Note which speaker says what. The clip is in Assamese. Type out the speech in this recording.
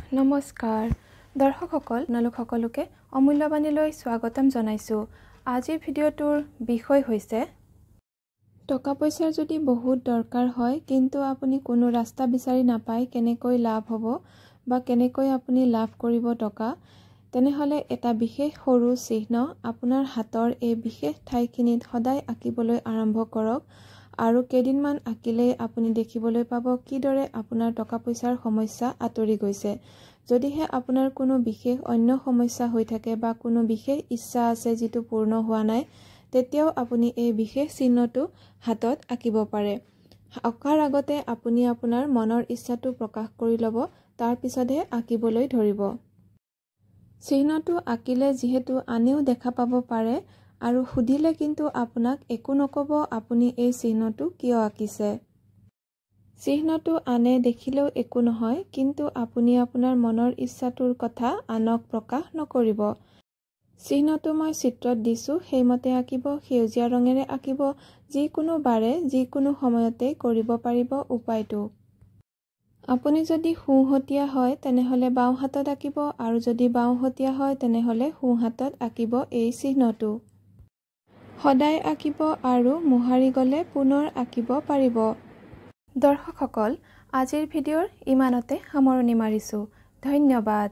Speaker 1: নমস্কাৰ দৰ্শকসকল আপোনালোকসকলকে অমূল্যবাণীলৈ স্বাগতম জনাইছোঁ। আজিৰ ভিডিঅ'টোৰ বিষয় হৈছে টকা পইচাৰ যদি বহুত দৰকাৰ হয় কিন্তু আপুনি কোনো ৰাস্তা বিচাৰি নাপায় কেনেকৈ লাভ হ'ব বা কেনেকৈ আপুনি লাভ কৰিব টকা, তেনেহ'লে এটা বিশেষ সৰু চিহ্ন আপোনাৰ হাতৰ এই বিশেষ ঠাইখিনিত সদায় আঁকিবলৈ আৰম্ভ কৰক আৰু কেইদিনমান আঁকিলেই আপুনি দেখিবলৈ পাব কিদৰে আপোনাৰ টকা পইচাৰ সমস্যা আঁতৰি গৈছে। যদিহে আপোনাৰ কোনো বিশেষ অন্য সমস্যা হৈ থাকে বা কোনো বিশেষ ইচ্ছা আছে যিটো পূৰ্ণ হোৱা নাই, তেতিয়াও আপুনি এই বিশেষ চিহ্নটো হাতত আঁকিব পাৰে। অঁকাৰ আগতে আপুনি আপোনাৰ মনৰ ইচ্ছাটো প্ৰকাশ কৰি ল'ব, তাৰ পিছতহে আঁকিবলৈ ধৰিব। চিহ্নটো আঁকিলে যিহেতু আনেও দেখা পাব পাৰে আৰু সুধিলে কিন্তু আপোনাক একো নক'ব আপুনি এই চিহ্নটো কিয় আঁকিছে। চিহ্নটো আনে দেখিলেও একো নহয়, কিন্তু আপুনি আপোনাৰ মনৰ ইচ্ছাটোৰ কথা আনক প্ৰকাশ নকৰিব। চিহ্নটো মই চিত্ৰত দিছোঁ, সেইমতে আঁকিব, সেউজীয়া ৰঙেৰে আঁকিব, যিকোনো বাৰে যিকোনো সময়তে কৰিব পাৰিব উপায়টো। আপুনি যদি সোঁহতীয়া হয় তেনেহ'লে বাওঁ হাতত আঁকিব আৰু যদি বাওঁহতীয়া হয় তেনেহ'লে সোঁ হাতত আঁকিব এই চিহ্নটো। সদায় আঁকিব আৰু মোহাৰি গ'লে পুনৰ আঁকিব পাৰিব। দৰ্শকসকল, আজিৰ ভিডিঅ'ৰ ইমানতে সামৰণি মাৰিছোঁ। ধন্যবাদ।